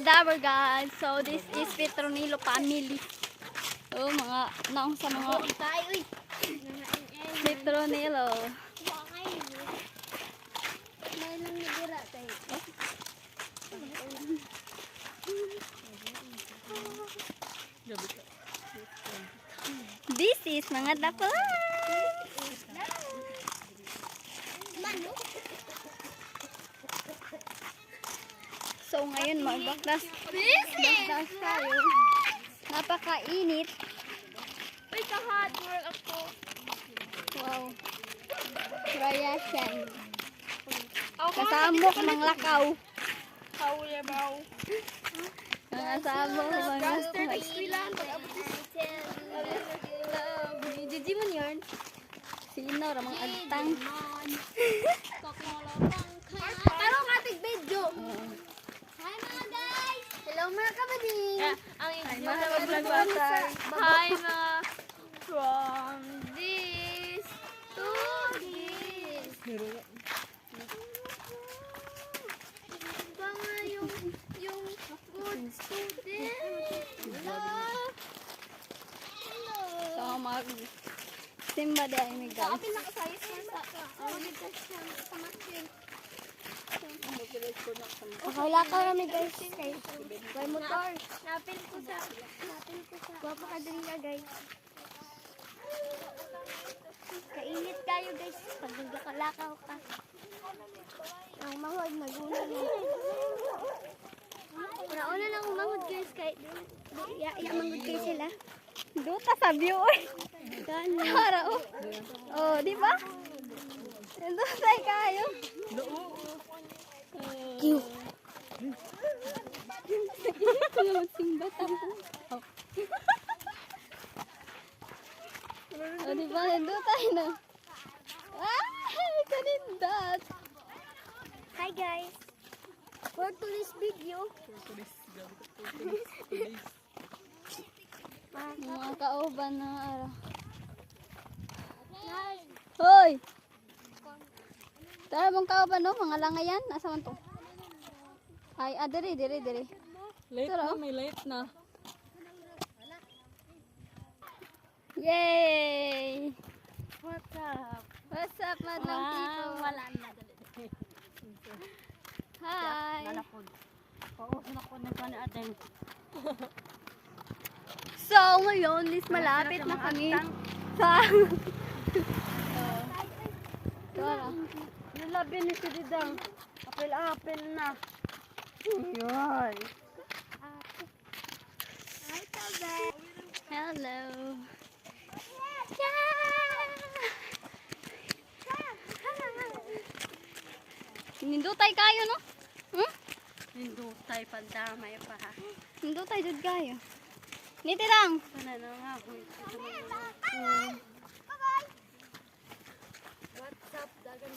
Dabber guys. So this is Petronilo family. Oh, mga naong sa mga Petronilo. This is mga dapper. So ngayon magbakdas tayo. Napakainit. Uy, ka-hard work ako. Wow. Raya siyan. Kasamok ng lakaw. Kauya baw. Mga sabok mga Master X-Wilan. Gigi man yarn. sino ramang agtang. Pero matig video. Hi mga guys. Hello mga kabading. Ang mga kabading. Hi mga from this to this. Ba nga yung good student. Hello. So mag simba di ay may guys. Kapin na kasayos sa makin. Wala ka rami guys. May motor. Napil ko sa. Guwapo ka din ka guys. Kainit kayo guys. Pag nagkakalakaw ka. Ang mahod magunan mo. Una lang umangod guys kahit Mangod kayo sila. Duta sa view. Para oh. Oh, di ba? Duta kayo. Kiyo. Simba tapo. Oh, di ba? Duta na. Ah, kanindot. Hi guys. For today's video. Mga kauban na araw. Hoy! Tara mong kauban no? Mga langayan. Nasa man to? Ay, diri. Late na, may late na. Yay! What's up? What's up, madlang people? Wala na. Hi! Pausin ako ng panaateng. So, ngayon is malapit na kami sa... Tara. Nalabi ni si Didang. Apil-apil na. Yoy. Hi, Tabe. Hello. Nindutay kayo, no? Hmm? Hindutay pandamay pa ha. Nindutay jud kayo. Niti lang. Sana na nga huy. What's up, dagan?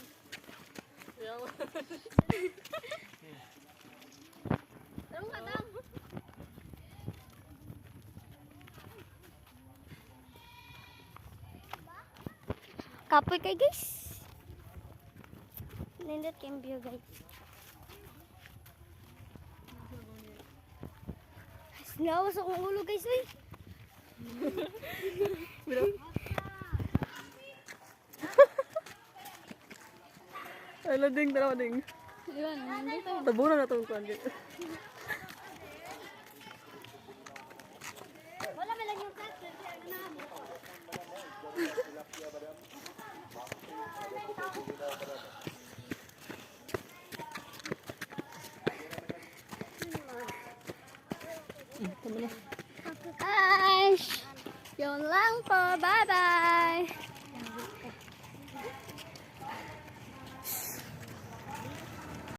Tarong ka dang. Kapoy kay guys. Nindot kayong view guys. Nawas akong ulo guys uy. Ay, lading, tara ding. Iwan, nindutay. Tabunan na itong kuwan dito. Wala man lang yung cat. Ay! Yun lang po. Bye-bye!